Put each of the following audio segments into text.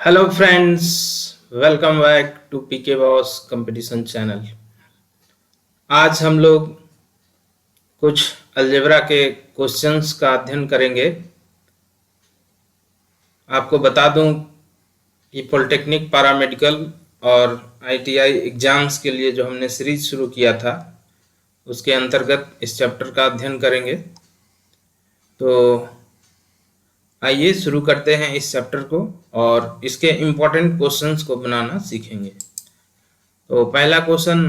Hello friends, welcome back to PK boss competition channel. आज हम लोग कुछ अलजेब्रा के क्वेश्चंस का अध्ययन करेंगे। आपको बता दूं कि पॉलिटेक्निक पैरामेडिकल और आईटीआई एग्जाम्स के लिए जो हमने सीरीज शुरू किया था उसके अंतर्गत इस चैप्टर का अध्ययन करेंगे। तो आइए शुरू करते हैं इस चैप्टर को और इसके इम्पोर्टेंट क्वेश्चंस को बनाना सीखेंगे। तो पहला क्वेश्चन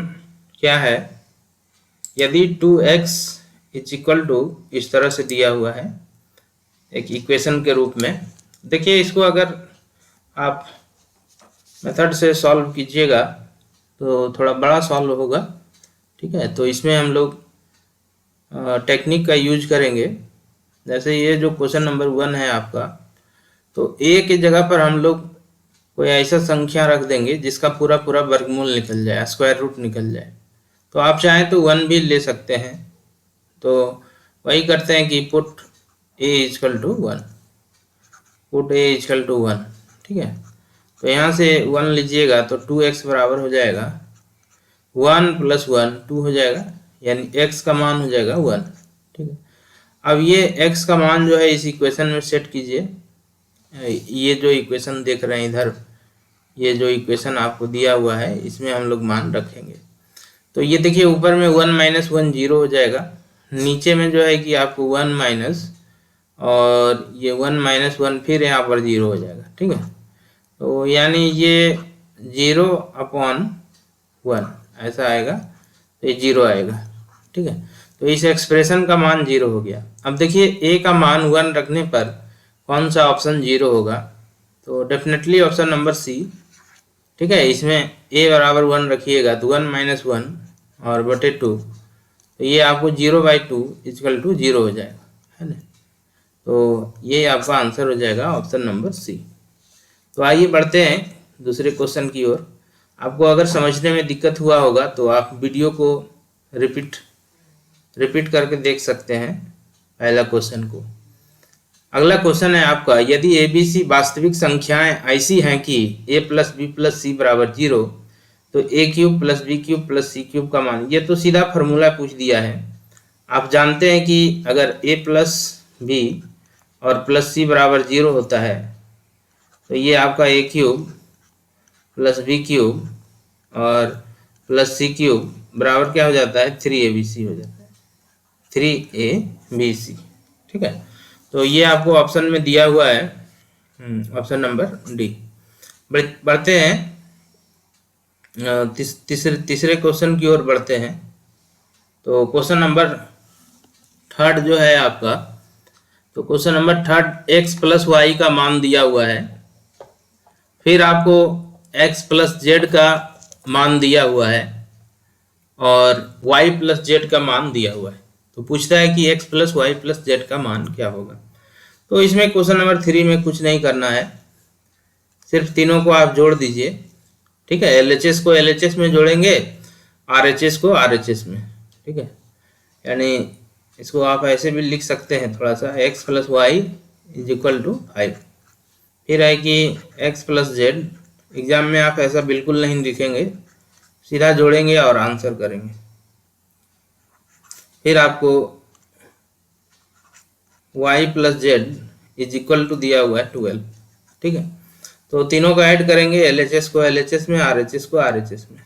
क्या है, यदि 2x इज इक्वल टू इस तरह से दिया हुआ है एक इक्वेशन के रूप में। देखिए, इसको अगर आप मेथड से सॉल्व कीजिएगा तो थोड़ा बड़ा सॉल्व होगा, ठीक है। तो इसमें हम लोग टेक्निक का यूज करेंगे। जैसे ये जो क्वेश्चन नंबर 1 है आपका, तो a की जगह पर हम लोग कोई ऐसा संख्या रख देंगे जिसका पूरा पूरा वर्गमूल निकल जाए, स्क्वायर रूट निकल जाए। तो आप चाहें तो 1 भी ले सकते हैं। तो वही करते हैं कि put a equal to 1, put a equal to 1, ठीक है। तो यहाँ से 1 लीजिएगा तो 2x बराबर हो जाएगा 1 + 1 2 हो जाएगा, यानी x का मान हो जाएगा 1, ठीक है। अब ये x का मान जो है इस इक्वेशन में सेट कीजिए। ये जो इक्वेशन देख रहे हैं इधर, ये जो इक्वेशन आपको दिया हुआ है इसमें हम लोग मान रखेंगे। तो ये देखिए, ऊपर में 1 - 1 0 हो जाएगा, नीचे में जो है कि आपको 1 माइनस और ये 1 - 1 फिर यहाँ पर 0 हो जाएगा, ठीक है। तो यानी ये 0/1 ऐसा आएगा, तो ये 0 आएगा, ठीक है। तो इस एक्सप्रेशन का मान 0 हो गया। अब देखिए a का मान 1 रखने पर कौन सा ऑप्शन 0 होगा, तो डेफिनेटली ऑप्शन नंबर सी, ठीक है। इसमें a बराबर 1 रखिएगा तो 1 - 1 और बटे 2, तो ये आपको 0/2 इजकल टू 0 हो जाएगा, है ना। तो ये आपका आंसर हो जाएगा ऑप्शन नंबर सी। तो आइए बढ़ते हैं दूसरे क्वेश्चन की ओर। आपको अगर समझने में दिक्कत हुआ होगा तो आप वीडियो को रिपीट करके देख सकते हैं पहला क्वेश्चन को। अगला क्वेश्चन है आपका, यदि ए बी सी वास्तविक संख्याएं ऐसी हैं कि a + b + c = 0, तो a³ + b³ + c³ का मान, ये तो सीधा फार्मूला पूछ दिया है। आप जानते हैं कि अगर a + b और +c = 0 होता है तो ये आपका a³ + b³ और +c³ बराबर क्या हो जाता है, 3abc हो जाता है, 3abc, ठीक है। तो ये आपको ऑप्शन में दिया हुआ है, ऑप्शन नंबर डी। बढ़ते हैं तीसरे क्वेश्चन की ओर बढ़ते हैं। तो क्वेश्चन नंबर 3 जो है आपका, तो क्वेश्चन नंबर 3 x + y का मान दिया हुआ है, फिर आपको x + z का मान दिया हुआ है और y + z का मान दिया हुआ है। तो पूछता है कि x + y + z का मान क्या होगा। तो इसमें क्वेश्चन नंबर 3 में कुछ नहीं करना है, सिर्फ तीनों को आप जोड़ दीजिए, ठीक है। LHS को LHS में जोड़ेंगे, RHS को RHS में, ठीक है। यानी इसको आप ऐसे भी लिख सकते हैं थोड़ा सा, x + y = 5। फिर है कि x + z, एग्जाम में आप ऐसा बिल्कुल नहीं लिखेंगे, सीधा जोड़ेंगे और आंसर करेंगे। फिर आपको y + z = दिया हुआ है 12, ठीक है। तो तीनों को ऐड करेंगे, LHS को LHS में, RHS को RHS में।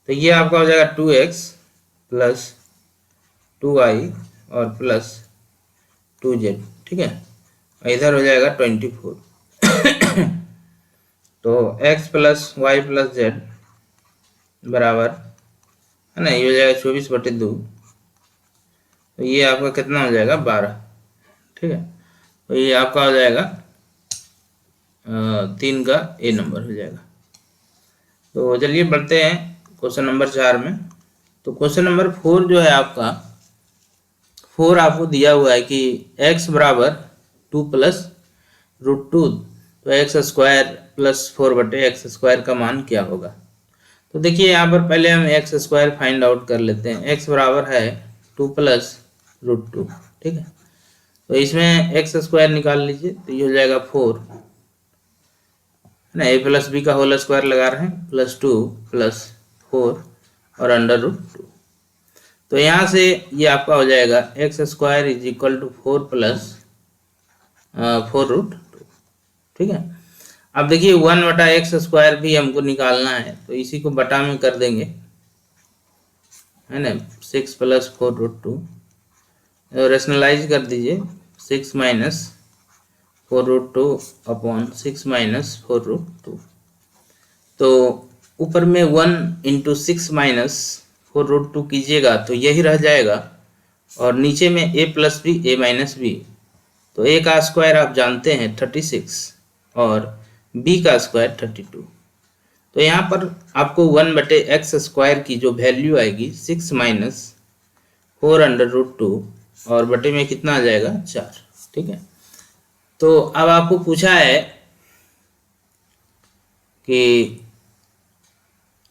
तो ये आपका हो जाएगा 2x + 2y और +2z, ठीक है। इधर हो जाएगा 24। तो x + y + z बराबर, है ना, ये हो जाएगा 24/2। तो ये आपका कितना हो जाएगा, 12, ठीक है। तो ये आपका हो जाएगा 3 का ए नंबर हो जाएगा। तो चलिए बढ़ते हैं क्वेश्चन नंबर 4 में। तो क्वेश्चन नंबर 4 जो है आपका, 4 आपको दिया हुआ है कि x = 2 + √2, तो x² + 4/x² का मान क्या होगा। तो देखिए यहाँ पर पहले हम x² फाइंड आउट कर लेते हैं। x बराबर है 2 + √2, ठीक है। तो इसमें x² निकाल लीजिए, तो ये हो जाएगा 4 ना, a प्लस बी का होल स्क्वायर लगा रहे हैं, +2 +4 और √2। तो यहाँ से ये आपका हो जाएगा x² = 4 + 4√2। ठीक है। अब देखिए 1/x² भी हमको निकालना है, तो इसी को बटा में कर देंगे, है ना, 6 + 4√2। रेशनलाइज कर दीजिए, 6 - 4√2/6 - 4√2। तो ऊपर में 1 × 6 - 4√2 कीजिएगा तो यही रह जाएगा, और नीचे में a + b a - b। तो a का स्क्वायर आप जानते हैं 36 और b का स्क्वायर 32। तो यहाँ पर आपको 1/x² की जो वैल्यू आएगी 6 - 4√2 और बटे में कितना आ जाएगा 4। ठीक है। तो अब आपको पूछा है कि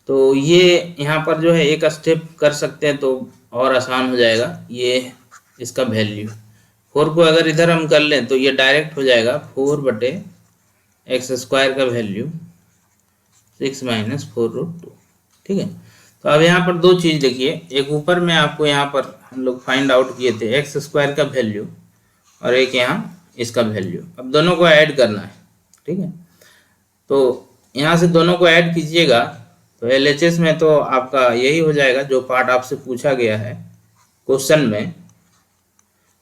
तो ये यहाँ पर जो है एक स्टेप कर सकते हैं तो और आसान हो जाएगा। ये इसका वैल्यू 4 को अगर इधर हम कर लें तो ये डायरेक्ट हो जाएगा 4/x² का वैल्यू 6 - 4√2। ठीक है। तो अब यहाँ पर दो चीज़ देखिए, एक ऊपर में आपको यहाँ पर हम लोग फाइंड आउट किए थे x² का वैल्यू, और एक यहाँ इसका वैल्यू। अब दोनों को ऐड करना है। ठीक है। तो यहाँ से दोनों को ऐड कीजिएगा तो LHS में तो आपका यही हो जाएगा जो पार्ट आपसे पूछा गया है क्वेश्चन में,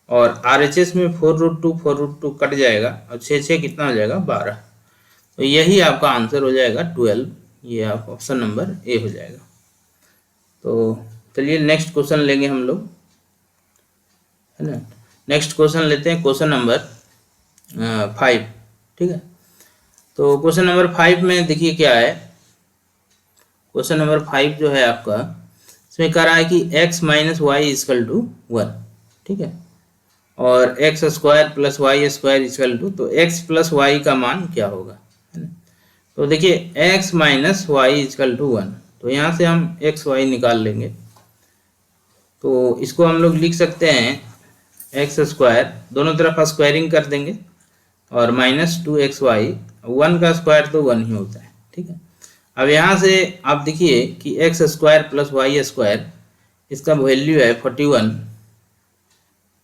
और RHS में 4√2 कट जाएगा और 6 कितना हो जाएगा 12। तो यही आपका आंसर हो जाएगा 12। ये आप ऑप्शन नंबर ए हो जाएगा। तो चलिए नेक्स्ट क्वेश्चन लेंगे हम लोग, है ना। नेक्स्ट क्वेश्चन लेते हैं, क्वेश्चन नंबर 5। ठीक है। तो क्वेश्चन नंबर 5 में देखिए क्या है। क्वेश्चन नंबर 5 जो है आपका, इसमें कह रहा है कि x - y = 1। ठीक है। और x² + y² = तो x + y का मान क्या होगा, है ना। तो देखिए x - y = 1, तो यहाँ से हम x y निकाल लेंगे। तो इसको हम लोग लिख सकते हैं x², दोनों तरफ स्क्वायरिंग कर देंगे, और -2xy, 1 का स्क्वायर तो 1 ही होता है। ठीक है। अब यहाँ से आप देखिए कि x² + y², इसका वैल्यू है 41,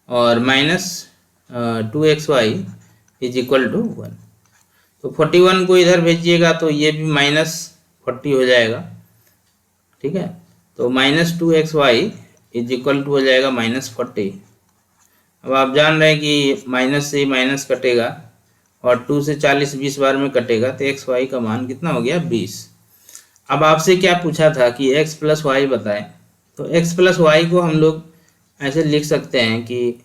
और -2xy = 1। तो 41 को इधर भेजिएगा तो ये भी -40 हो जाएगा। ठीक है। तो -2xy = हो जाएगा -40। अब आप जान रहे हैं कि माइनस से माइनस कटेगा, और 2 से 40 20 बार में कटेगा, तो xy का मान कितना हो गया 20। अब आपसे क्या पूछा था कि x + y बताएं, तो x + y को हम लोग ऐसे लिख सकते हैं कि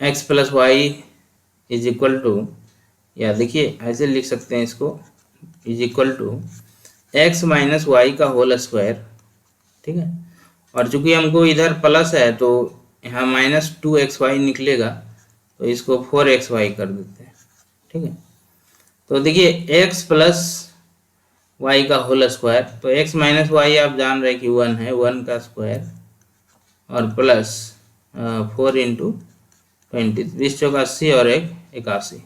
x + y = या देखिए ऐसे लिख सकते हैं इसको, x - y का होल स्क्वायर। ठीक है। और चूंकि हमको इधर प्लस है तो यहाँ -2xy निकलेगा, तो इसको 4xy कर देते हैं। ठीक है। तो देखिए x + y का होल स्क्वायर, तो x - y आप जान रहे हैं कि 1 है, 1 का स्क्वायर, और प्लस 4 × 20, 20 × 80 और 1 81,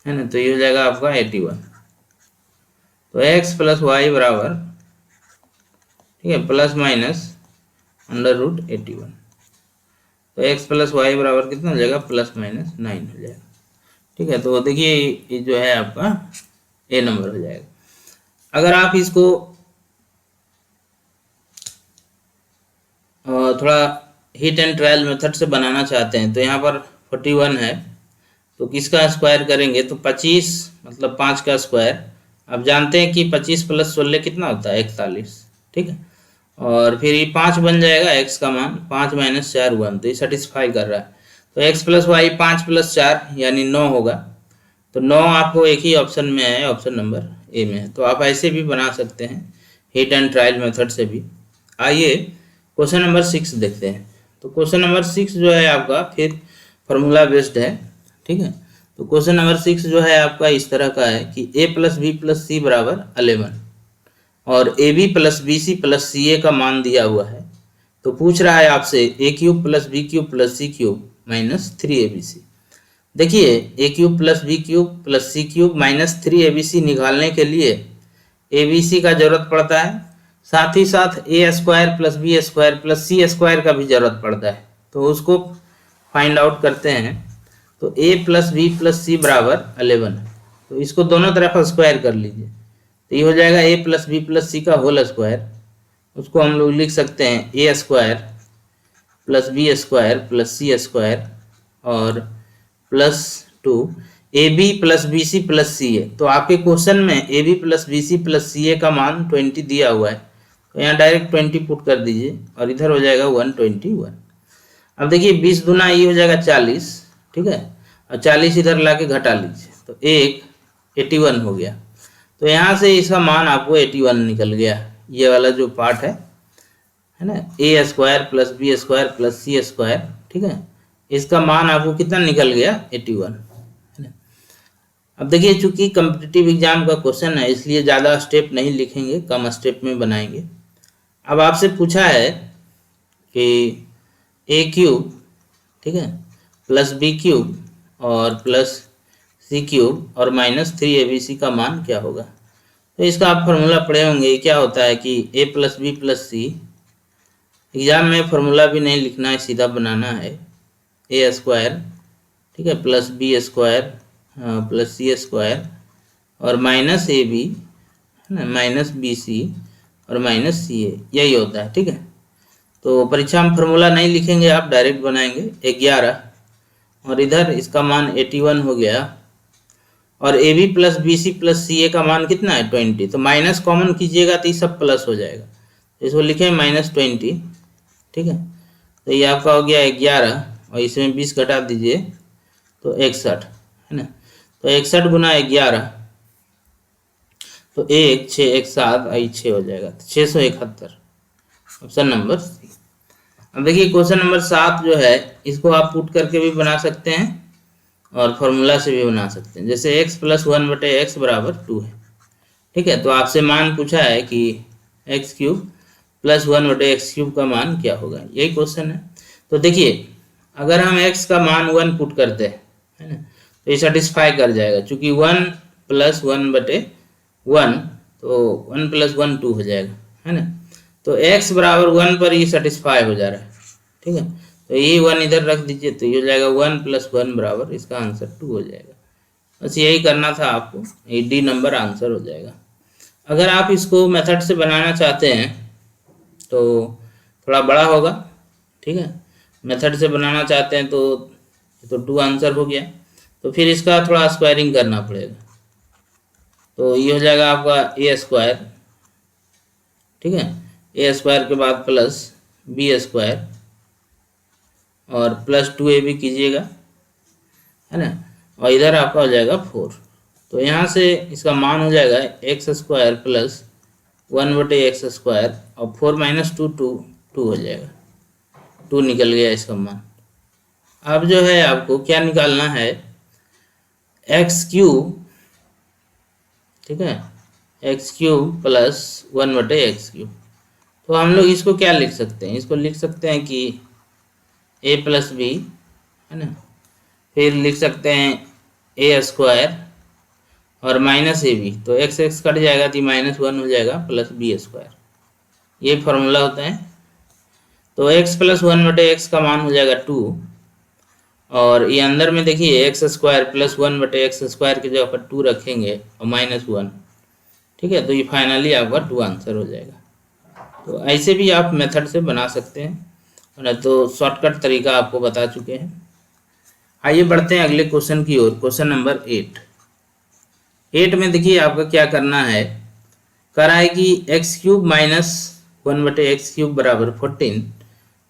है ना। तो ये हो जाएगा आपका 81। तो x + y बराबर, ठीक है, ±√81। तो x + y बराबर कितना हो जाएगा, +-9 हो जाएगा। ठीक है। तो देखिए ये जो है आपका ए नंबर हो जाएगा। अगर आप इसको थोड़ा हिट एंड ट्रायल मेथड से बनाना चाहते हैं, तो यहाँ पर 41 है, तो किसका स्क्वायर करेंगे, तो 25 मतलब 5 का स्क्वायर। आप जानते हैं कि 25 + 16 कितना होता है 41। ठीक है। और फिर ये 5 बन जाएगा x का मान, 5 - 4 1, तो ये सेटिस्फाई कर रहा है। तो x + y 5 + 4 यानी 9 होगा। तो 9 आपको एक ही ऑप्शन में है, ऑप्शन नंबर ए में है। तो आप ऐसे भी बना सकते हैं हिट एंड ट्रायल मेथड से भी। आइए क्वेश्चन नंबर 6 देखते हैं। तो क्वेश्चन नंबर 6 जो है आपका फिर फार्मूला बेस्ड है। ठीक है। तो क्वेश्चन नंबर 6 जो है आपका इस तरह का है कि a + b + c = 11, और AB + BC + CA का मान दिया हुआ है। तो पूछ रहा है आपसे a³ + b³ + c³ - 3abc। देखिए A cube plus B cube plus C cube minus 3 निकालने के लिए ABC का जरूरत पड़ता है, साथ ही साथ A square plus B square plus C square का भी जरूरत पड़ता है। तो उसको फाइंड आउट करते हैं। तो a plus B plus C बराबर 11, तो इसको दोनों तरफ स्क्वायर कर लीजिए। तो ये हो जाएगा a plus B plus C का होल स्क्वायर, उसको हम लोग लिख सकते हैं A square plus B square plus C square और plus 2 A B plus B C plus C A. तो आपके क्वेश्चन में A B plus B C plus C A का मान 20 दिया हुआ है, तो यहाँ डायरेक्ट 20 पुट कर दीजिए और इधर हो जाएगा 121। अब देखिए 20 दूना ये हो जाएगा 40, ठीक है, और 40 इधर ला के घटा लीजिए तो 81 हो गया। तो यहाँ से इसका मान आपको 81 निकल गया। ये वाला जो पार्ट है ना, A square plus B square plus C square, ठीक है, इसका मान आपको कितना निकल गया 81, है ना। अब देखिए चूंकि कॉम्पिटिटिव एग्जाम का क्वेश्चन है इसलिए ज़्यादा स्टेप नहीं लिखेंगे, कम स्टेप में बनाएंगे। अब आपसे पूछा है कि ए क्यूब, ठीक है, प्लस बी क्यूब और प्लस सी क्यूब और माइनस 3ABC का मान क्या होगा। तो इसका आप फॉर्मूला पढ़े होंगे। क्या होता है कि a plus B plus c, exam में फॉर्मूला भी नहीं लिखना है, सीधा बनाना है। ए स्क्वायर, ठीक है, plus B square plus C square और माइनस ए बी, है ना, माइनस बी सी और माइनस सी ए, यही होता है, ठीक है। तो परीक्षा में फॉर्मूला नहीं लिखेंगे, आप डायरेक्ट बनाएंगे 11 और इधर इसका मान 81 हो गया और A B plus B C plus C A का मान कितना है 20। तो माइनस कॉमन कीजिएगा तो ये सब प्लस हो जाएगा, तो इसको लिखें -20, ठीक है। तो ये आपका हो गया 11 और इसमें 20 घटा दीजिए तो 61, है ना। तो 61 गुना 11 तो 1 6 1 7 आई 6 हो जाएगा, तो 671, ऑप्शन नंबर सी। अब देखिए क्वेश्चन नंबर 7 जो है इसको आप पुट करके भी बना सकते हैं और फॉर्मूला से भी बना सकते हैं। जैसे x प्लस 1/x बराबर 2 है, ठीक है। तो आपसे मान पूछा है कि x cube plus 1/x cube का मान क्या होगा, यही क्वेश्चन है। तो देखिए अगर हम x का मान 1 पुट करते हैं, है ना, तो ये सेटिस्फाई कर जाएगा। चूंकि 1 प्लस 1/1 तो 1 प्लस 1 2 हो जाएगा, है ना। तो x बराबर 1 पर ये सेटिस्फाई हो जा रहा है, ठीक है। तो ये 1 इधर रख दीजिए तो ये हो जाएगा 1 प्लस 1 बराबर, इसका आंसर 2 हो जाएगा। बस यही करना था आपको, ये डी नंबर आंसर हो जाएगा। अगर आप इसको मेथड से बनाना चाहते हैं तो थोड़ा बड़ा होगा, ठीक है। मेथड से बनाना चाहते हैं तो 2 आंसर हो गया, तो फिर इसका थोड़ा स्क्वायरिंग करना पड़ेगा। तो ये हो जाएगा आपका ए स्क्वायर, ठीक है, ए स्क्वायर के बाद प्लस बी स्क्वायर और प्लस 2ab कीजिएगा, है ना, और इधर आपका हो जाएगा 4। तो यहाँ से इसका मान हो जाएगा x square plus 1/x square और 4 माइनस 2 2 हो जाएगा, 2 निकल गया इसका मान। अब जो है आपको क्या निकालना है, एक्स क्यूब, ठीक है, x cube plus 1/x cube. तो हम लोग इसको क्या लिख सकते हैं, इसको लिख सकते हैं कि a प्लस बी, है ना, फिर लिख सकते हैं ए स्क्वायर और माइनस ए बी, तो एक्स एक्स कट जाएगा तो -1 हो जाएगा प्लस बी स्क्वायर, ये फॉर्मूला होता है। तो x प्लस 1/x का मान हो जाएगा 2 और ये अंदर में देखिए x square plus 1/x square की जगह पर 2 रखेंगे और -1, ठीक है। तो ये फाइनली आपका 2 आंसर हो जाएगा। तो ऐसे भी आप मेथड से बना सकते हैं, ना तो शॉर्टकट तरीका आपको बता चुके हैं। आइए बढ़ते हैं अगले क्वेश्चन की ओर। क्वेश्चन नंबर 8 में देखिए आपका क्या करना है, कह रहा है कि x cube minus 1/x cube बराबर 14,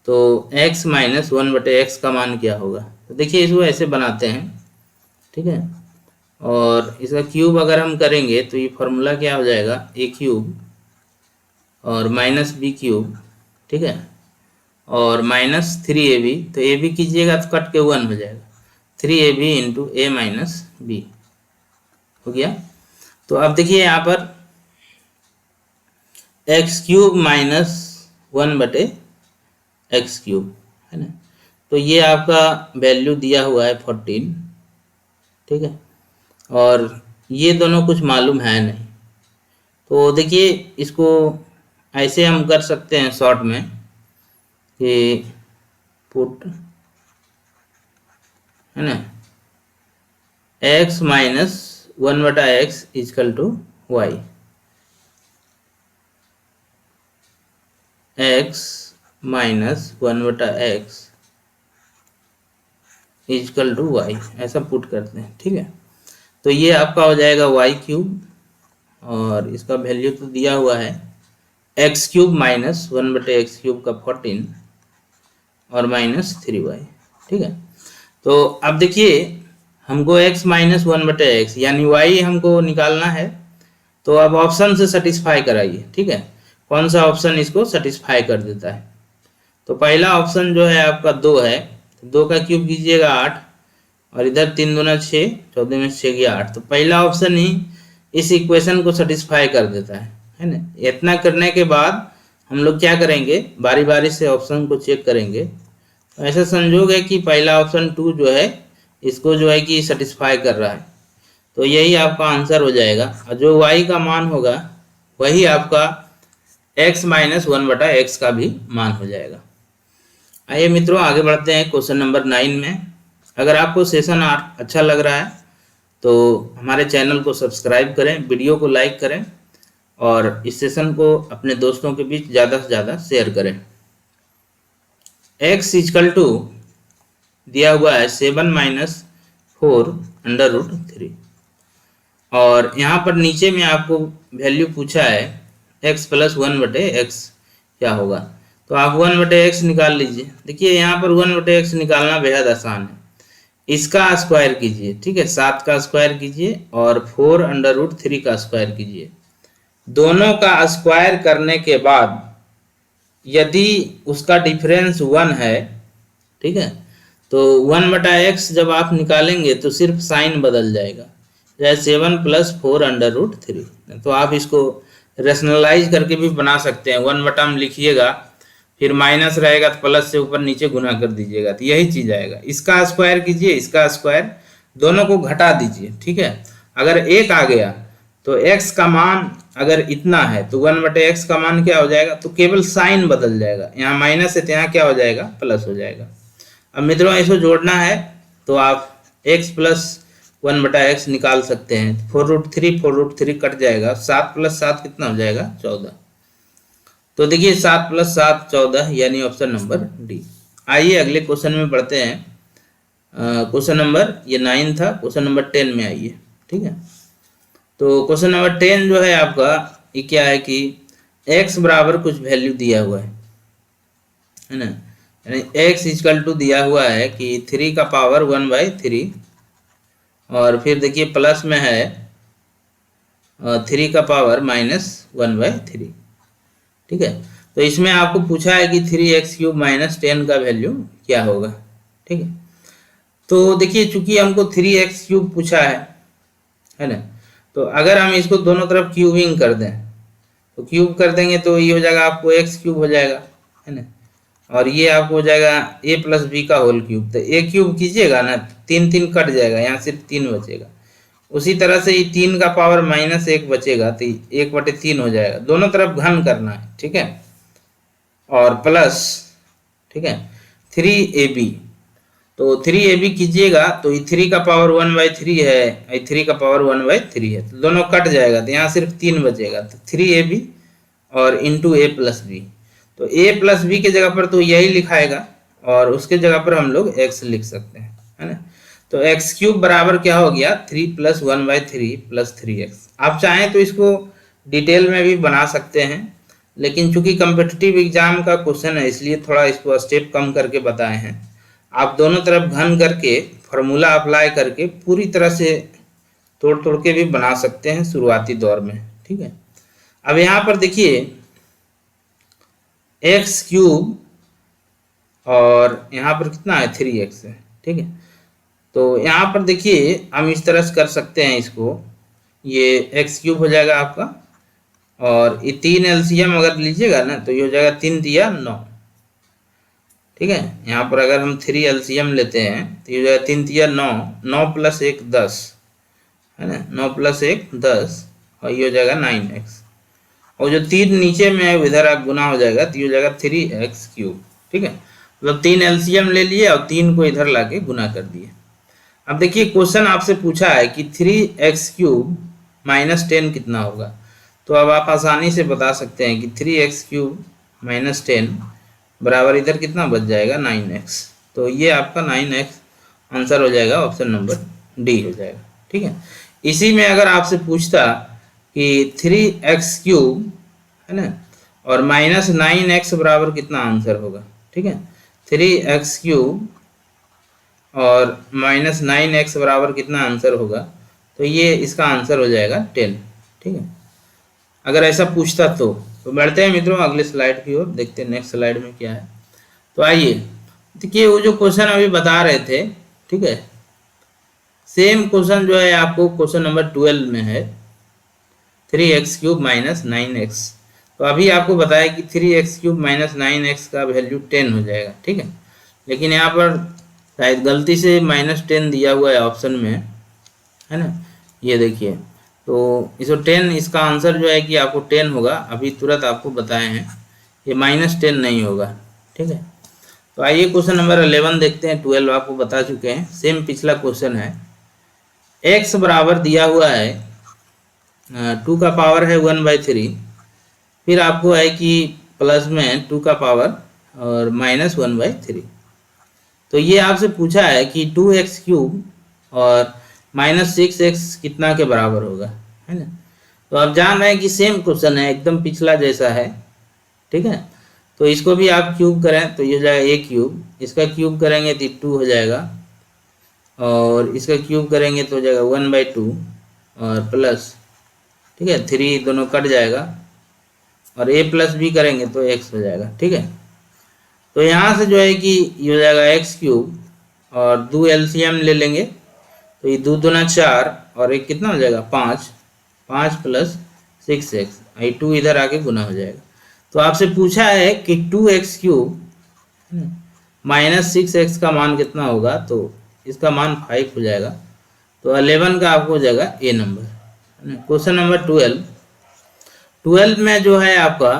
तो x माइनस 1/x का मान क्या होगा। तो देखिए इसको ऐसे बनाते हैं, ठीक है, और इसका क्यूब अगर हम करेंगे तो ये फॉर्मूला क्या हो जाएगा, ए क्यूब और माइनस बी क्यूब, ठीक है, और माइनस 3ab, तो ए बी कीजिएगा तो कट के 1 हो जाएगा, 3ab इंटू ए माइनस बी हो गया। तो अब देखिए यहाँ पर x cube minus 1/x cube, है ना। तो ये आपका वैल्यू दिया हुआ है 14, ठीक है, और ये दोनों कुछ मालूम है नहीं। तो देखिए इसको ऐसे हम कर सकते हैं शॉर्ट में कि पुट है ना x minus 1/x equal to y, x minus 1/x equal to y, ऐसा पुट करते हैं। ठीक है, तो ये आपका हो जाएगा वाई क्यूब, और इसका वैल्यू तो दिया हुआ है x cube minus 1/x cube का 14 और माइनस 3y। ठीक है, तो अब देखिए हमको x माइनस 1/x यानी y हमको निकालना है, तो अब ऑप्शन से सेटिस्फाई कराइए। ठीक है, कौन सा ऑप्शन इसको सेटिस्फाई कर देता है? तो पहला ऑप्शन जो है आपका 2 है, 2 का क्यूब कीजिएगा 8, और इधर 3 दूना 6, 14 में 6 गया 8, तो पहला ऑप्शन ही इस इक्वेशन को सेटिस्फाई कर देता है ना। इतना करने के बाद हम लोग क्या करेंगे, बारी बारी से ऑप्शन को चेक करेंगे। तो ऐसा संजोग है कि पहला ऑप्शन 2 जो है इसको जो है कि सेटिस्फाई कर रहा है, तो यही आपका आंसर हो जाएगा, और जो y का मान होगा वही आपका x माइनस 1/x का भी मान हो जाएगा। आइए मित्रों आगे बढ़ते हैं क्वेश्चन नंबर 9 में। अगर आपको सेशन अच्छा लग रहा है तो हमारे चैनल को सब्सक्राइब करें, वीडियो को लाइक करें, और इस सेशन को अपने दोस्तों के बीच ज़्यादा से ज़्यादा शेयर करें। x इजकल टू दिया हुआ है 7 माइनस 4√3, और यहाँ पर नीचे में आपको वैल्यू पूछा है x प्लस 1/x क्या होगा, तो आप 1/x निकाल लीजिए। देखिए यहाँ पर 1/x निकालना बेहद आसान है, इसका स्क्वायर कीजिए। ठीक है, 7 का स्क्वायर कीजिए और 4√3 का स्क्वायर कीजिए। दोनों का स्क्वायर करने के बाद यदि उसका डिफरेंस 1 है, ठीक है, तो 1/x जब आप निकालेंगे तो सिर्फ साइन बदल जाएगा, जैसे 7 प्लस 4√3। तो आप इसको रेशनलाइज करके भी बना सकते हैं, 1 में लिखिएगा, फिर माइनस रहेगा तो प्लस से ऊपर नीचे गुना कर दीजिएगा, तो यही चीज आएगा। इसका स्क्वायर कीजिए, इसका स्क्वायर, दोनों को घटा दीजिए। ठीक है, अगर 1 आ गया तो x का मान अगर इतना है तो 1/x का मान क्या हो जाएगा, तो केवल साइन बदल जाएगा, यहाँ माइनस है तो यहाँ क्या हो जाएगा, प्लस हो जाएगा। अब मित्रों इसको जोड़ना है तो आप x प्लस 1/x निकाल सकते हैं, 4√3 कट जाएगा, 7 प्लस 7 कितना हो जाएगा, 14। तो देखिए 7 प्लस 7 14, यानी ऑप्शन नंबर डी। आइए अगले क्वेश्चन में बढ़ते हैं। क्वेश्चन नंबर ये 9 था, क्वेश्चन नंबर 10 में आइए। ठीक है, तो क्वेश्चन नंबर 10 जो है आपका ये क्या है कि x बराबर कुछ वैल्यू दिया हुआ है ना, यानी x इजकल टू दिया हुआ है कि 3 का पावर 1/3, और फिर देखिए प्लस में है 3 का पावर माइनस 1/3। ठीक है, तो इसमें आपको पूछा है कि 3x³ माइनस 10 का वैल्यू क्या होगा। ठीक है, तो देखिए चूंकि हमको 3x³ पूछा है ना, तो अगर हम इसको दोनों तरफ क्यूबिंग कर दें, तो क्यूब कर देंगे तो ये हो जाएगा आपको x³ हो जाएगा, है ना, और ये आपको हो जाएगा a प्लस बी का होल क्यूब। तो a³ कीजिएगा ना, 3 3 कट जाएगा, यहाँ सिर्फ 3 बचेगा। उसी तरह से ये 3 का पावर माइनस 1 बचेगा, तो 1/3 हो जाएगा। दोनों तरफ घन करना है, ठीक है, और प्लस, ठीक है, 3ab, तो 3ab कीजिएगा तो ये 3 का पावर 1/3 है, 3 का पावर 1/3 है, तो दोनों कट जाएगा, तो यहाँ सिर्फ 3 बचेगा, तो 3ab और इंटू a प्लस बी। तो a प्लस बी के जगह पर तो यही लिखाएगा, और उसके जगह पर हम लोग x लिख सकते हैं, है ना। तो x³ बराबर क्या हो गया, 3 प्लस 1/3 प्लस 3x। आप चाहें तो इसको डिटेल में भी बना सकते हैं, लेकिन चूंकि कम्पिटिटिव एग्जाम का क्वेश्चन है इसलिए थोड़ा इसको स्टेप कम करके बताए हैं। आप दोनों तरफ घन करके फॉर्मूला अप्लाई करके पूरी तरह से तोड़ तोड़ के भी बना सकते हैं शुरुआती दौर में। ठीक है, अब यहाँ पर देखिए x³ और यहाँ पर कितना है, 3x है। ठीक है, तो यहाँ पर देखिए हम इस तरह से कर सकते हैं इसको, ये x³ हो जाएगा आपका, और ये 3 LCM अगर लीजिएगा ना तो ये हो जाएगा 3 तिया 9, ठीक है। यहाँ पर अगर हम 3 एलसीएम लेते हैं तो ये हो जाएगा 3 तिया 9, 9 प्लस 1 10 है ना, 9 प्लस 1 10 और ये हो जाएगा 9x। और जो 3 नीचे में है इधर आप गुना हो जाएगा तो ये हो जाएगा 3x³। ठीक है, मतलब 3 एलसीएम ले लिए और 3 को इधर लाके गुना कर दिए। अब देखिए क्वेश्चन आपसे पूछा है कि 3x³ माइनस 10 कितना होगा। तो अब आप आसानी से बता सकते हैं कि 3x³ माइनस 10 बराबर इधर कितना बच जाएगा 9x। तो ये आपका 9x आंसर हो जाएगा, ऑप्शन नंबर डी हो जाएगा। ठीक है, इसी में अगर आपसे पूछता कि 3x³ है ना और माइनस 9x बराबर कितना आंसर होगा। ठीक है, 3x³ और माइनस 9x बराबर कितना आंसर होगा, तो ये इसका आंसर हो जाएगा 10। ठीक है, अगर ऐसा पूछता तो बढ़ते हैं मित्रों अगले स्लाइड की ओर, देखते हैं नेक्स्ट स्लाइड में क्या है। तो आइए देखिए वो जो क्वेश्चन अभी बता रहे थे, ठीक है, सेम क्वेश्चन जो है आपको क्वेश्चन नंबर 12 में है 3x³ माइनस 9x। तो अभी आपको बताया कि 3x³ माइनस 9x का वैल्यू 10 हो जाएगा। ठीक है, लेकिन यहाँ पर शायद गलती से -10 दिया हुआ है ऑप्शन में, है ना, ये देखिए। तो इसको 10 इसका आंसर जो है कि आपको 10 होगा, अभी तुरंत आपको बताए हैं ये -10 नहीं होगा। ठीक है, तो आइए क्वेश्चन नंबर 11 देखते हैं। 12 आपको बता चुके हैं, सेम पिछला क्वेश्चन है। x बराबर दिया हुआ है 2 का पावर है 1/3, फिर आपको है कि प्लस में 2 का पावर और माइनस 1/3। तो ये आपसे पूछा है कि 2x³ और माइनस 6x कितना के बराबर होगा, है ना। तो आप जान रहे हैं कि सेम क्वेश्चन है, एकदम पिछला जैसा है। ठीक है, तो इसको भी आप क्यूब करें तो ये हो जाएगा a³, इसका क्यूब करेंगे तो 2 हो जाएगा और इसका क्यूब करेंगे तो हो जाएगा 1/2 और प्लस, ठीक है, 3 दोनों कट जाएगा और a प्लस b करेंगे तो x हो जाएगा। ठीक है, तो यहाँ से जो है कि ये हो जाएगा x³ और 2 एलसीएम ले लेंगे तो ये 2 दूना 4 और एक कितना हो जाएगा 5, 5 प्लस 6x, ये 2 इधर आके गुना हो जाएगा। तो आपसे पूछा है कि 2x³ माइनस 6x का मान कितना होगा, तो इसका मान 5 हो जाएगा। तो 11 का आपको हो जाएगा ए नंबर। क्वेश्चन नंबर 12 में जो है आपका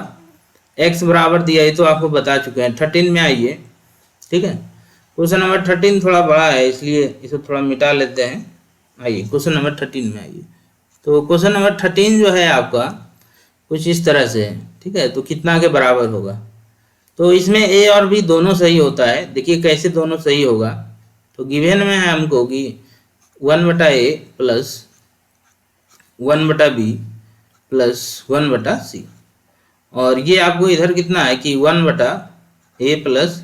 x बराबर दिया है तो आपको बता चुके हैं। 13 में आइए, ठीक है, क्वेश्चन नंबर 13 थोड़ा बड़ा है इसलिए इसे थोड़ा मिटा लेते हैं। आइए क्वेश्चन नंबर 13 में आइए। तो क्वेश्चन नंबर 13 जो है आपका कुछ इस तरह से है। ठीक है, तो कितना के बराबर होगा, तो इसमें a और b दोनों सही होता है। देखिए कैसे दोनों सही होगा, तो गिवन में है हमको कि 1/a plus 1/b plus 1/c और ये आपको इधर कितना है कि 1/a plus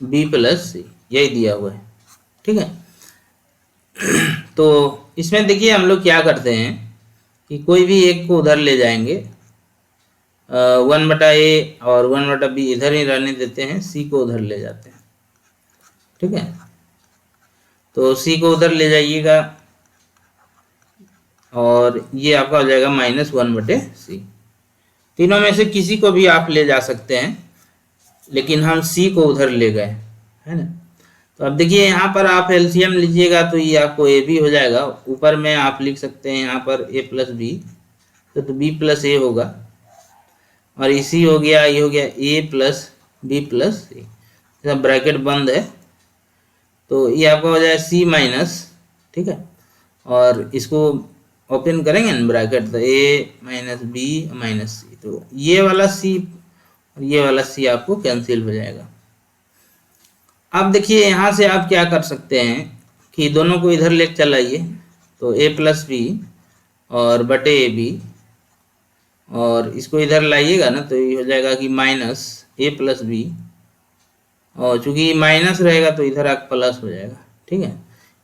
b plus c, यही दिया हुआ है। ठीक है, तो इसमें देखिए हम लोग क्या करते हैं कि कोई भी एक को उधर ले जाएंगे, 1/a और 1/b इधर ही रहने देते हैं, c को उधर ले जाते हैं। ठीक है, तो c को उधर ले जाइएगा और ये आपका हो जाएगा -1/c। तीनों में से किसी को भी आप ले जा सकते हैं, लेकिन हम c को उधर ले गए, है ना। तो अब देखिए यहाँ पर आप एलसीएम लीजिएगा तो ये आपको ए बी हो जाएगा। ऊपर में आप लिख सकते हैं यहाँ पर a प्लस बी, तो b प्लस a होगा और इसी हो गया, ये हो गया a plus B plus c, जब ब्रैकेट बंद है तो ये आपका हो जाएगा c माइनस, ठीक है, और इसको ओपन करेंगे ना ब्रैकेट तो a माइनस बी माइनस सी, तो ये वाला c और ये वाला c आपको कैंसिल हो जाएगा। अब देखिए यहाँ से आप क्या कर सकते हैं कि दोनों को इधर ले चलाइए, तो a प्लस बी और बटे ए बी, और इसको इधर लाइएगा ना तो ये हो जाएगा कि माइनस a प्लस बी, और चूंकि माइनस रहेगा तो इधर आके प्लस हो जाएगा। ठीक है,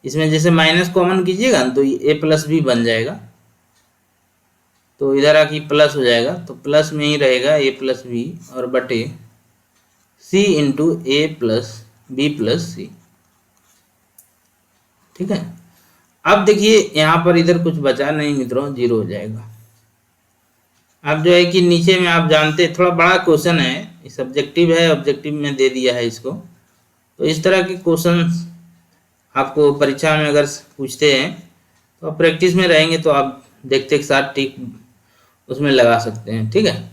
इसमें जैसे माइनस कॉमन कीजिएगा ना तो ये a प्लस बी बन जाएगा, तो इधर आके प्लस हो जाएगा, तो प्लस में ही रहेगा a प्लस बी और बटे c इंटू ए प्लस बी प्लस सी। ठीक है, अब देखिए यहाँ पर इधर कुछ बचा नहीं मित्रों, 0 हो जाएगा। अब जो है कि नीचे में आप जानते, थोड़ा बड़ा क्वेश्चन है, सब्जेक्टिव है, ऑब्जेक्टिव में दे दिया है इसको, तो इस तरह के क्वेश्चन आपको परीक्षा में अगर पूछते हैं तो आप प्रैक्टिस में रहेंगे तो आप देखते के साथ टिक उसमें लगा सकते हैं। ठीक है,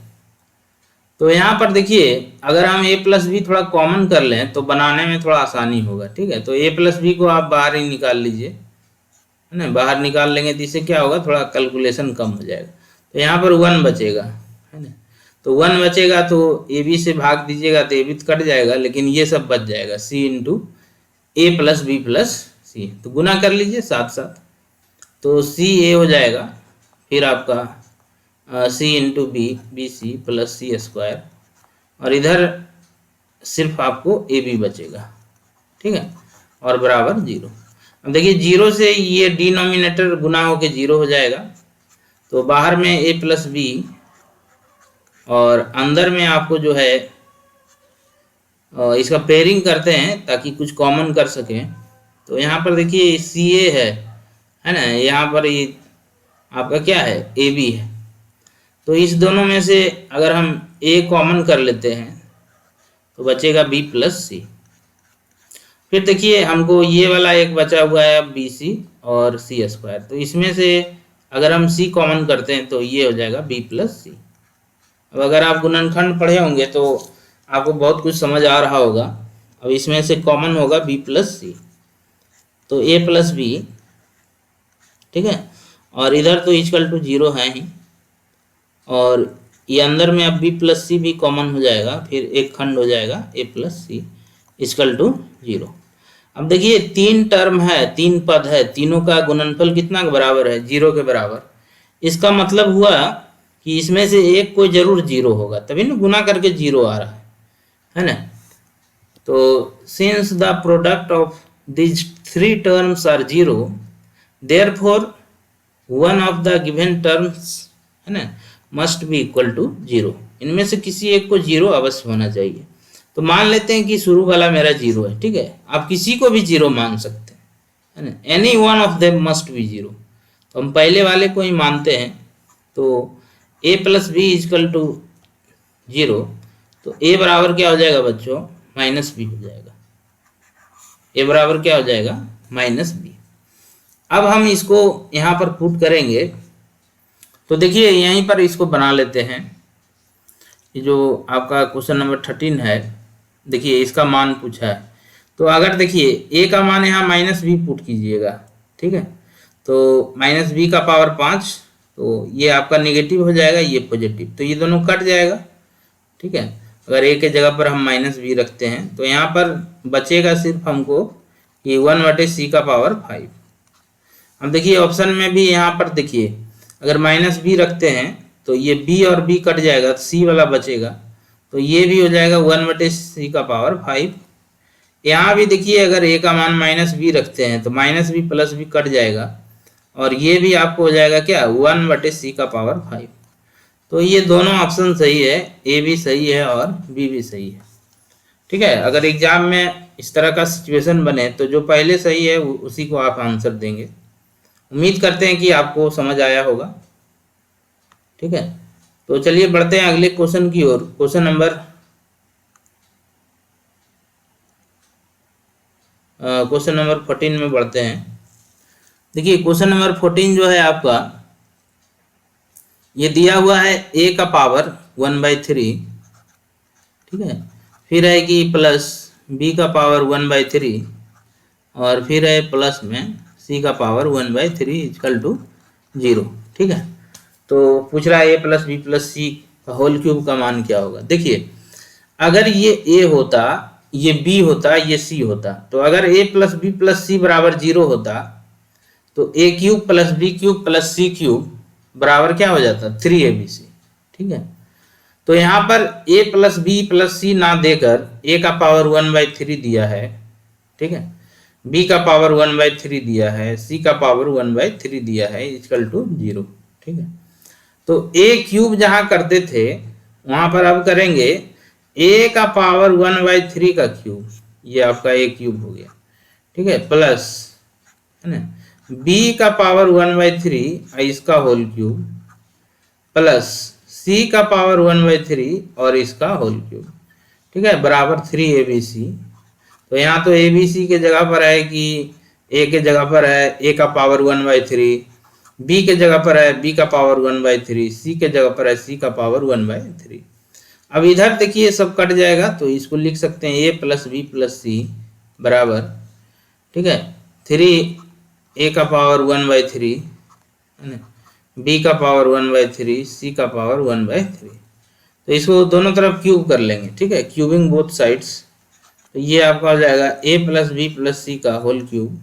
तो यहाँ पर देखिए अगर हम a प्लस बी थोड़ा कॉमन कर लें तो बनाने में थोड़ा आसानी होगा। ठीक है, तो a प्लस बी को आप बाहर ही निकाल लीजिए, है ना, बाहर निकाल लेंगे तो इससे क्या होगा, थोड़ा कैलकुलेशन कम हो जाएगा। तो यहाँ पर 1 बचेगा, है ना, तो 1 बचेगा तो ए बी से भाग दीजिएगा तो ए बी तो कट जाएगा, लेकिन ये सब बच जाएगा c इंटू ए प्लस बी प्लस सी, तो गुना कर लीजिए साथ साथ, तो सी ए हो जाएगा, फिर आपका C into B B C plus C square, और इधर सिर्फ आपको ए बी बचेगा। ठीक है, और बराबर 0। अब देखिए 0 से ये डिनोमिनेटर गुना होके 0 हो जाएगा, तो बाहर में a प्लस बी और अंदर में आपको जो है इसका पेयरिंग करते हैं ताकि कुछ कॉमन कर सकें। तो यहाँ पर देखिए सी ए है ना, यहाँ पर ये आपका क्या है, ए बी है, तो इस दोनों में से अगर हम a कॉमन कर लेते हैं तो बचेगा b प्लस सी। फिर देखिए हमको ये वाला एक बचा हुआ है बी सी और सी स्क्वायर, तो इसमें से अगर हम c कॉमन करते हैं तो ये हो जाएगा b प्लस सी। अब अगर आप गुणनखंड पढ़े होंगे तो आपको बहुत कुछ समझ आ रहा होगा। अब इसमें से कॉमन होगा b प्लस सी, तो a प्लस बी, ठीक है, और इधर तो इक्वल टू 0 है ही, और ये अंदर में अब b प्लस सी भी कॉमन हो जाएगा, फिर एक खंड हो जाएगा a plus c equal to 0। अब देखिए 3 टर्म है, 3 पद है, तीनों का गुणनफल कितना के बराबर है, 0 के बराबर। इसका मतलब हुआ कि इसमें से एक कोई जरूर 0 होगा, तभी ना गुना करके 0 आ रहा है ना। तो since the product of these 3 terms are 0, therefore one of the given terms, है ना, must be equal to 0। इनमें से किसी एक को 0 अवश्य होना चाहिए। तो मान लेते हैं कि शुरू वाला मेरा 0 है, ठीक है, आप किसी को भी 0 मान सकते हैं, है ना, any one of them must be 0। तो हम पहले वाले को ही मानते हैं, तो a plus B equal to 0, तो a बराबर क्या हो जाएगा बच्चों, माइनस बी हो जाएगा। a बराबर क्या हो जाएगा, माइनस बी। अब हम इसको यहाँ पर पुट करेंगे, तो देखिए यहीं पर इसको बना लेते हैं। ये जो आपका क्वेश्चन नंबर 13 है, देखिए इसका मान पूछा है, तो अगर देखिए a का मान यहाँ माइनस बी पुट कीजिएगा, ठीक है, तो माइनस बी का पावर 5, तो ये आपका निगेटिव हो जाएगा, ये पॉजिटिव, तो ये दोनों कट जाएगा। ठीक है, अगर a के जगह पर हम माइनस बी रखते हैं तो यहाँ पर बचेगा सिर्फ हमको ये 1/c का पावर 5। अब देखिए ऑप्शन में भी यहाँ पर देखिए अगर माइनस बी रखते हैं तो ये b और b कट जाएगा, तो c वाला बचेगा, तो ये भी हो जाएगा 1/c का पावर 5। यहाँ भी देखिए अगर a का मान माइनस बी रखते हैं तो minus B plus B cut जाएगा, और ये भी आपको हो जाएगा क्या, 1/c का पावर 5। तो ये दोनों ऑप्शन सही है, ए भी सही है और बी भी सही है। ठीक है, अगर एग्जाम में इस तरह का सिचुएशन बने तो जो पहले सही है उसी को आप आंसर देंगे। उम्मीद करते हैं कि आपको समझ आया होगा। ठीक है, तो चलिए बढ़ते हैं अगले क्वेश्चन की ओर। क्वेश्चन नंबर 14 में बढ़ते हैं। देखिए क्वेश्चन नंबर 14 जो है आपका, ये दिया हुआ है a का पावर 1/3, ठीक है, फिर है कि प्लस b का पावर 1/3, और फिर है प्लस में c का पावर 1/3 इक्वल टू 0। ठीक है, तो पूछ रहा है a plus B plus C का होल क्यूब का मान क्या होगा। देखिए अगर ये a होता, ये b होता, ये c होता, तो अगर a plus B plus C बराबर 0 होता तो a cube plus B cube plus C cube बराबर क्या हो जाता, 3abc। ठीक है, तो यहाँ पर a प्लस बी प्लस सी ना देकर a का पावर 1/3 दिया है, ठीक है, b का पावर 1/3 दिया है, c का पावर 1/3 दिया है इक्वल टू 0। ठीक है, तो a क्यूब जहाँ करते थे वहां पर अब करेंगे a का पावर 1/3 का क्यूब, ये आपका a क्यूब हो गया, ठीक है, प्लस, है ना, b का पावर 1/3 इसका होल क्यूब, प्लस c का पावर 1/3 और इसका होल क्यूब, ठीक है, बराबर 3abc। तो यहाँ तो ए बी सी के जगह पर है कि ए के जगह पर है ए का पावर 1/3, बी के जगह पर है बी का पावर 1/3, सी के जगह पर है सी का पावर 1/3। अब इधर देखिए सब कट जाएगा, तो इसको लिख सकते हैं ए प्लस बी प्लस सी बराबर, ठीक है, 3 ए का पावर 1/3 है ना, बी का पावर 1/3, सी का पावर 1/3। तो इसको दोनों तरफ क्यूब कर लेंगे, ठीक है, क्यूबिंग बोथ साइड्स। तो ये आपका हो जाएगा ए प्लस बी प्लस सी का होल क्यूब,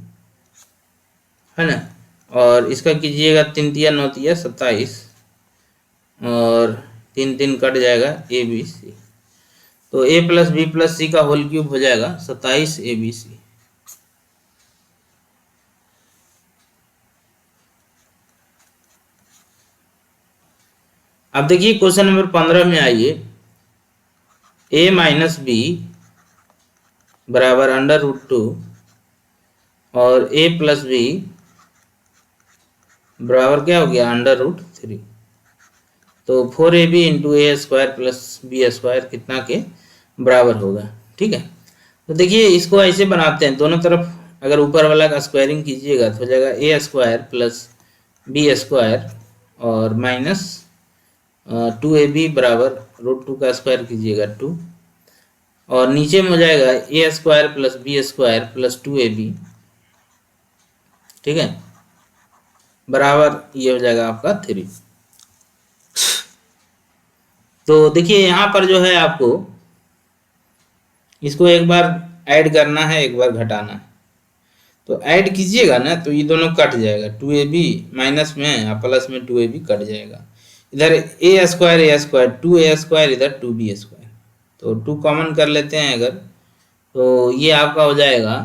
है ना, और इसका कीजिएगा 3 तिया 9 तिया 27, और 3 3 कट जाएगा ए बी सी। तो A plus B plus C का होल क्यूब हो जाएगा 27 ए बी सी। अब देखिए क्वेश्चन नंबर 15 में आइए, a माइनस बी बराबर √2 और a प्लस बी बराबर क्या हो गया √3। तो 4ab इंटू ए स्क्वायर प्लस बी स्क्वायर कितना के बराबर होगा, ठीक है। तो देखिए इसको ऐसे बनाते हैं, दोनों तरफ अगर ऊपर वाला का स्क्वायरिंग कीजिएगा तो हो जाएगा A square plus B square और माइनस 2ab बराबर √2 का स्क्वायर कीजिएगा 2, और नीचे में हो जाएगा A square plus B square plus 2ab, ठीक है, बराबर ये हो जाएगा आपका 3। तो देखिए यहाँ पर जो है आपको इसको एक बार ऐड करना है, एक बार घटाना है। तो ऐड कीजिएगा ना तो ये दोनों कट जाएगा, 2ab माइनस में और प्लस में 2ab कट जाएगा। इधर ए स्क्वायर 2a स्क्वायर, इधर 2b स्क्वायर, तो 2 कॉमन कर लेते हैं अगर, तो ये आपका हो जाएगा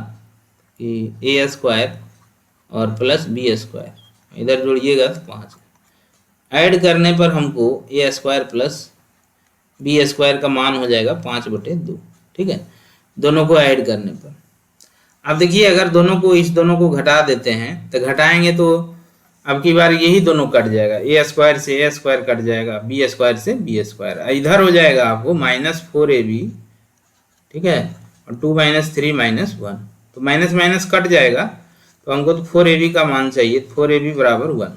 कि ए स्क्वायर और प्लस बी स्क्वायर, इधर जोड़िएगा तो 5। ऐड करने पर हमको ए स्क्वायर प्लस बी स्क्वायर का मान हो जाएगा 5/2, ठीक है, दोनों को ऐड करने पर। अब देखिए अगर दोनों को इस दोनों को घटा देते हैं तो घटाएंगे तो अब की बार यही दोनों कट जाएगा, ए स्क्वायर से ए स्क्वायर कट जाएगा, बी स्क्वायर से बी स्क्वायर, इधर हो जाएगा आपको -4ab, ठीक है, और 2 - 3 - 1, तो माइनस माइनस कट जाएगा, तो हमको तो 4ab का मान चाहिए, 4ab बराबर 1।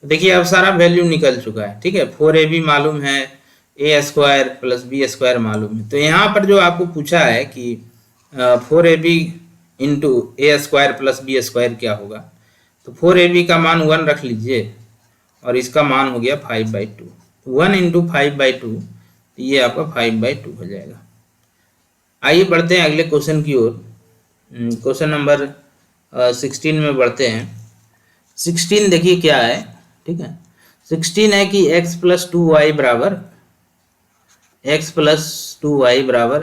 तो देखिए अब सारा वैल्यू निकल चुका है, ठीक है, 4ab मालूम है, ए स्क्वायर प्लस बी स्क्वायर मालूम है। तो यहाँ पर जो आपको पूछा है कि 4ab इंटू ए स्क्वायर प्लस बी स्क्वायर क्या होगा, तो 4ab का मान 1 रख लीजिए और इसका मान हो गया 5/2, 1 × 5/2, तो ये आपका 5/2 हो जाएगा। आइए बढ़ते हैं अगले क्वेश्चन की ओर, क्वेश्चन नंबर 16 में बढ़ते हैं। 16 देखिए क्या है, ठीक है, 16 है कि x + 2y बराबर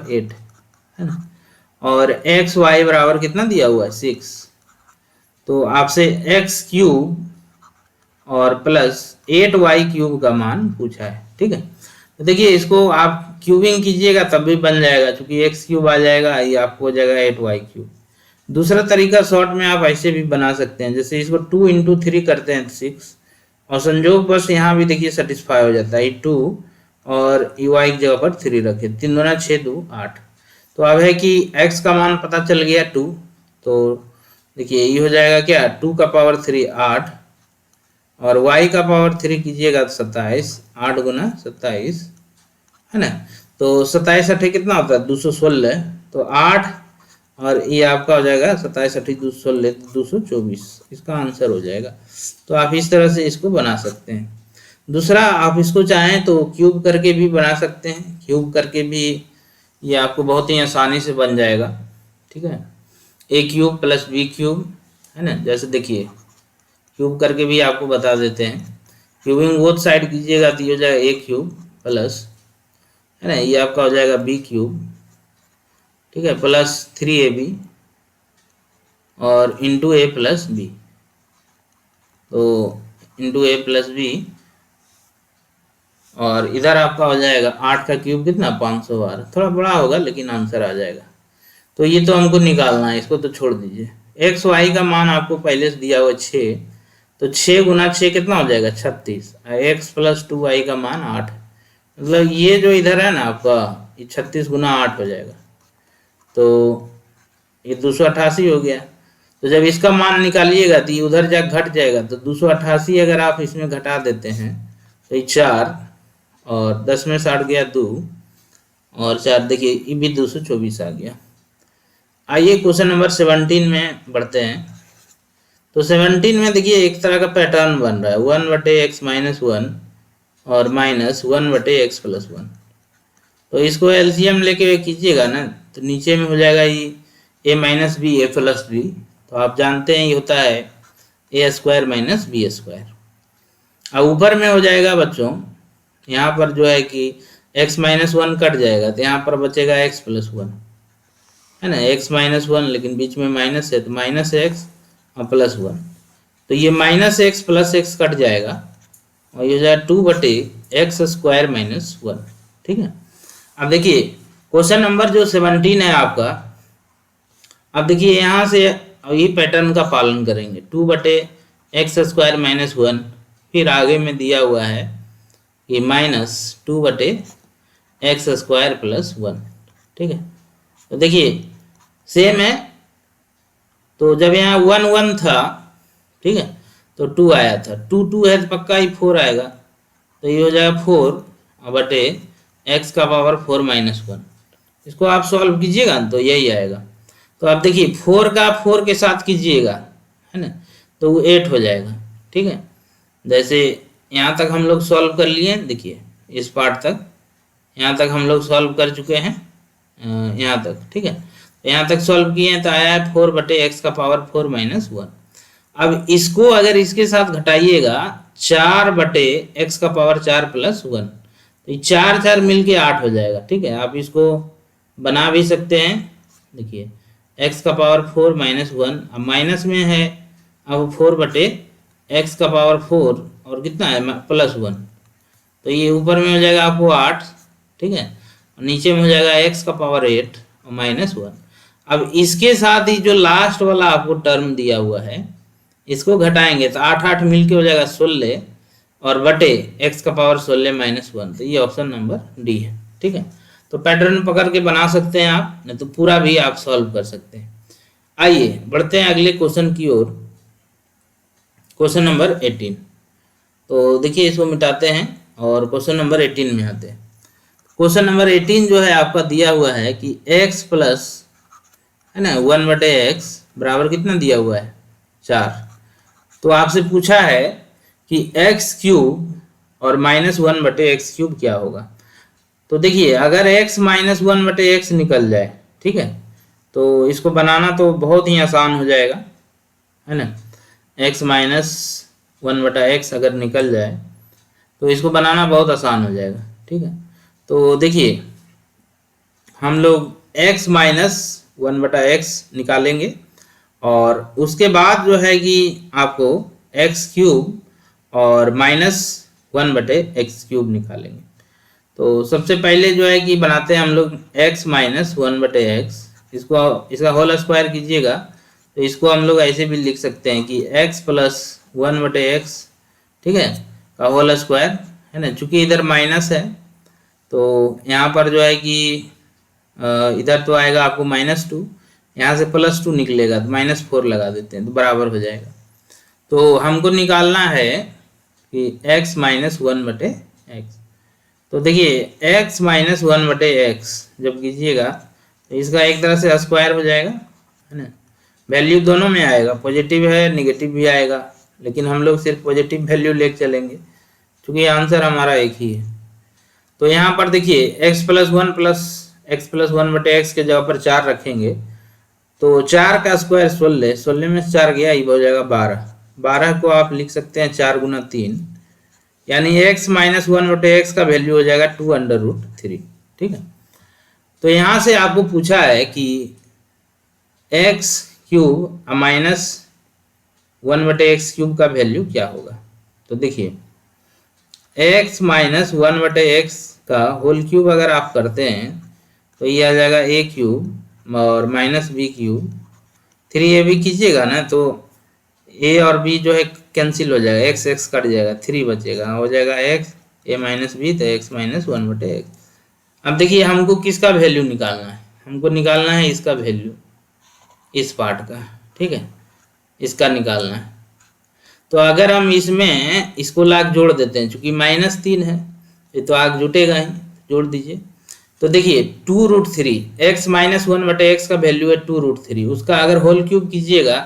8 है ना, और xy बराबर कितना दिया हुआ है 6। तो आपसे x³ और प्लस 8y³ का मान पूछा है, ठीक है। तो देखिए इसको आप क्यूबिंग कीजिएगा तब भी बन जाएगा, क्योंकि x³ आ जाएगा, ये आपको हो जाएगा 8y³। दूसरा तरीका शॉर्ट में आप ऐसे भी बना सकते हैं, जैसे इसको 2 × 3 करते हैं 6, और संयोग बस यहाँ भी देखिए सेटिस्फाई हो जाता है 2 और y की जगह पर 3 रखे, 3 दूना 6 2 8। तो अब है कि x का मान पता चल गया 2, तो देखिए ये हो जाएगा क्या 2 का पावर 3 8, और y का पावर 3 कीजिएगा तो 27, 8 × 27 है ना, तो 27 8 कितना होता है 216, तो 8 और ये आपका हो जाएगा 27 8 216 224, इसका आंसर हो जाएगा। तो आप इस तरह से इसको बना सकते हैं। दूसरा आप इसको चाहें तो क्यूब करके भी बना सकते हैं, क्यूब करके भी ये आपको बहुत ही आसानी से बन जाएगा, ठीक है, a³ + b³ है ना, जैसे देखिए क्यूब करके भी आपको बता देते हैं, क्यूबिंग बोथ साइड कीजिएगा तो ये हो जाएगा a³ प्लस, है ना, ये आपका हो जाएगा b³, ठीक है, प्लस 3ab और इंटू a + b, तो इंटू a + b, और इधर आपका हो जाएगा 8 का क्यूब कितना 512, थोड़ा बड़ा होगा लेकिन आंसर आ जाएगा। तो ये तो हमको निकालना है, इसको तो छोड़ दीजिए। एक्स वाई का मान आपको पहले से दिया हुआ 6, तो 6 × 6 कितना हो जाएगा 36, x + 2y का मान 8, मतलब ये जो इधर है ना आपका ये 36 × 8 हो जाएगा। तो ये 288 हो गया। तो जब इसका मान निकालिएगा तो ये उधर जा घट जाएगा, तो 288 अगर आप इसमें घटा देते हैं तो ये 4 और 10 में 60 गया 2 और 4, देखिए ये भी 224 आ गया। आइए क्वेश्चन नंबर 17 में बढ़ते हैं। तो 17 में देखिए एक तरह का पैटर्न बन रहा है, 1/x-1 और -1/x+1। तो इसको एलसीएम लेके कीजिएगा ना, तो नीचे में हो जाएगा ये a-b a+b। तो आप जानते हैं ये होता है a² - b²। अब ऊपर में हो जाएगा बच्चों, यहाँ पर जो है कि x-1 कट जाएगा तो यहाँ पर बचेगा x+1, है ना, x-1, लेकिन बीच में माइनस है तो -x और +1। तो ये -x + x कट जाएगा और ये हो जाएगा 2/x² - 1। ठीक है। अब देखिए क्वेश्चन नंबर जो 17 है आपका, अब देखिए यहाँ से ये पैटर्न का पालन करेंगे, 2/x² - 1, फिर आगे में दिया हुआ है कि -2/x² + 1। ठीक है। तो देखिए सेम है, तो जब यहाँ 1 1 था, ठीक है, तो 2 आया था, 2 2 है तो पक्का ही 4 आएगा। तो ये हो जाएगा 4/x⁴ - 1। इसको आप सॉल्व कीजिएगा तो यही आएगा। तो आप देखिए 4 का 4 के साथ कीजिएगा, है ना, तो वो 8 हो जाएगा। ठीक है। जैसे यहाँ तक हम लोग सॉल्व कर लिए, देखिए इस पार्ट तक, यहाँ तक हम लोग सॉल्व कर चुके हैं, यहाँ तक। ठीक है। यहाँ तक सॉल्व किए हैं तो आया है 4/x⁴ - 1। अब इसको अगर इसके साथ घटाइएगा 4/x⁴ + 1, तो 4 4 मिलके 8 हो जाएगा। ठीक है। आप इसको बना भी सकते हैं, देखिए x⁴ - 1, अब माइनस में है, अब 4/x⁴ और कितना है +1, तो ये ऊपर में हो जाएगा आपको 8। ठीक है। और नीचे में हो जाएगा x⁴ 8 और -1। अब इसके साथ ही जो लास्ट वाला आपको टर्म दिया हुआ है, इसको घटाएंगे तो 8 8 मिलके हो जाएगा 16 और बटे x⁴ 16 - 1। तो ये ऑप्शन नंबर डी है। ठीक है। तो पैटर्न पकड़ के बना सकते हैं आप, नहीं तो पूरा भी आप सॉल्व कर सकते हैं। आइए बढ़ते हैं अगले क्वेश्चन की ओर, क्वेश्चन नंबर 18। तो देखिए इसको मिटाते हैं और क्वेश्चन नंबर 18 में आते हैं। क्वेश्चन नंबर 18 जो है आपका दिया हुआ है कि x प्लस, है ना, 1/x बराबर कितना दिया हुआ है 4। तो आपसे पूछा है कि x³ और -1/x³ क्या होगा। तो देखिए अगर x - 1/x निकल जाए, ठीक है, तो इसको बनाना तो बहुत ही आसान हो जाएगा, है ना। x - 1/x अगर निकल जाए तो इसको बनाना बहुत आसान हो जाएगा। ठीक है। तो देखिए हम लोग x - 1/x निकालेंगे और उसके बाद जो है कि आपको x³ और -1/x³ निकालेंगे। तो सबसे पहले जो है कि बनाते हैं हम लोग x - 1/x, इसका होल स्क्वायर कीजिएगा तो इसको हम लोग ऐसे भी लिख सकते हैं कि x + 1/x, ठीक है, का होल स्क्वायर, है ना। चूंकि इधर माइनस है तो यहाँ पर जो है कि इधर तो आएगा आपको -2, यहाँ से +2 निकलेगा तो -4 लगा देते हैं तो बराबर हो जाएगा। तो हमको निकालना है कि x - 1/x। तो देखिए x - 1/x जब कीजिएगा तो इसका एक तरह से स्क्वायर हो जाएगा, है ना। वैल्यू दोनों में आएगा, पॉजिटिव है नेगेटिव भी आएगा, लेकिन हम लोग सिर्फ पॉजिटिव वैल्यू लेके चलेंगे क्योंकि आंसर हमारा एक ही है। तो यहाँ पर देखिए x + 1 + x + 1/x के जगह पर 4 रखेंगे तो 4 का स्क्वायर 16, 16 में से 4 गया, ये हो जाएगा 12। 12 को आप लिख सकते हैं 4 × 3, यानी x - 1/x का वैल्यू हो जाएगा 2√3। ठीक है। तो यहाँ से आपको पूछा है कि x³ और -1/x³ का वैल्यू क्या होगा। तो देखिए x - 1/x का होल क्यूब अगर आप करते हैं तो ये आ जाएगा a³ और -b³ 3ab कीजिएगा ना तो a और b जो है कैंसिल हो जाएगा, x x कट जाएगा, 3 बचेगा, हो जाएगा x a - b, तो x - 1/x। अब देखिए हमको किसका वैल्यू निकालना है, हमको निकालना है इसका वैल्यू। इस पार्ट का, ठीक है, इसका निकालना है। तो अगर हम इसमें इसको लाग जोड़ देते हैं, चूंकि -3 है ये तो आग जुटेगा ही, जोड़ दीजिए। तो देखिए 2√3 x - 1/x का वैल्यू है 2√3, उसका अगर होल क्यूब कीजिएगा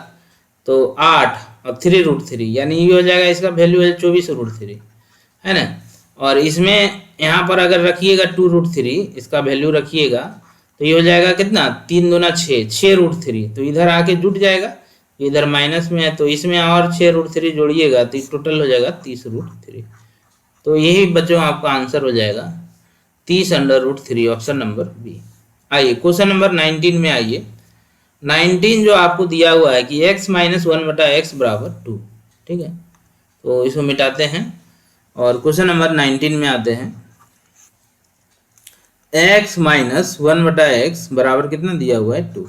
तो 8 और 3√3 यानी ये हो जाएगा, इसका वैल्यू है 24√3, है ना। और इसमें यहाँ पर अगर रखिएगा 2√3, इसका वैल्यू रखिएगा तो ये हो जाएगा कितना, 3 दूना 6, 6√3, तो इधर आके जुट जाएगा, इधर माइनस में है तो इसमें और 6√3 जोड़िएगा तो टोटल हो जाएगा 30√3। तो यही बच्चों आपका आंसर हो जाएगा 30√3, ऑप्शन नंबर बी। आइए क्वेश्चन नंबर 19 में आइए। 19 जो आपको दिया हुआ है कि x - 1/x बराबर 2, ठीक है, तो इसको मिटाते हैं और क्वेश्चन नंबर 19 में आते हैं। x - 1/x बराबर कितना दिया हुआ है 2,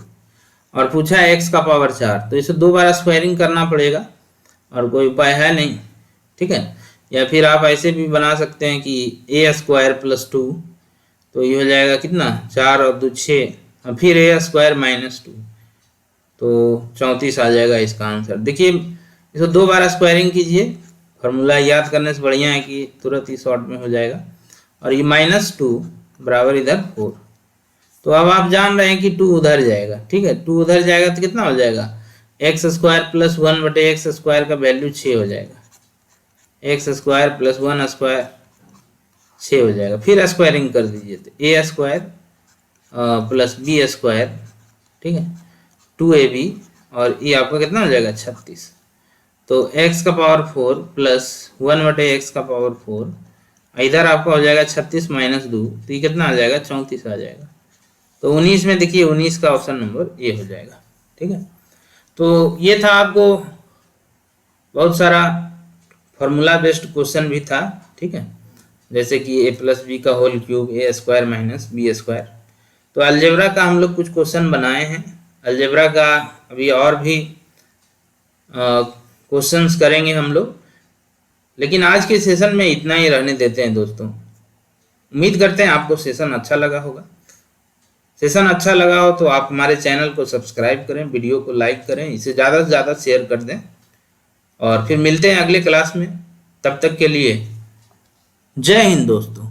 और पूछा है x का पावर 4, तो इसे 2 बार स्क्वायरिंग करना पड़ेगा और कोई उपाय है नहीं, ठीक है। या फिर आप ऐसे भी बना सकते हैं कि a² + 2, तो ये हो जाएगा कितना, 4 और 2 6, और फिर a² - 2, तो 34 आ जाएगा इसका आंसर। देखिए इसको 2 बार स्क्वायरिंग कीजिए, फॉर्मूला याद करने से बढ़िया है कि तुरंत ही शॉर्ट में हो जाएगा। और ये -2 बराबर इधर 4, तो अब आप जान रहे हैं कि 2 उधर जाएगा, ठीक है, 2 उधर जाएगा तो कितना हो जाएगा, x² + 1/x² का वैल्यू 6 हो जाएगा, x² + 1² 6 हो जाएगा। फिर स्क्वायरिंग कर दीजिए तो a² + b², ठीक है, 2ab, और ये आपका कितना हो जाएगा 36। तो x का पावर 4 + 1/x का पावर 4, इधर आपका हो जाएगा 36 - 2, तो ये कितना आ जाएगा 34 आ जाएगा। तो 19 में देखिए 19 का ऑप्शन नंबर ए हो जाएगा, ठीक है। तो ये था, आपको बहुत सारा फॉर्मूला बेस्ड क्वेश्चन भी था, ठीक है, जैसे कि a + b का होल क्यूब, a² - b²। तो अलजेब्रा का हम लोग कुछ क्वेश्चन बनाए हैं, अलजेब्रा का अभी और भी क्वेश्चंस करेंगे हम लोग, लेकिन आज के सेशन में इतना ही रहने देते हैं दोस्तों। उम्मीद करते हैं आपको सेशन अच्छा लगा होगा। सेशन अच्छा लगा हो तो आप हमारे चैनल को सब्सक्राइब करें, वीडियो को लाइक करें, इसे ज़्यादा से ज़्यादा शेयर कर दें, और फिर मिलते हैं अगले क्लास में। तब तक के लिए जय हिंद दोस्तों।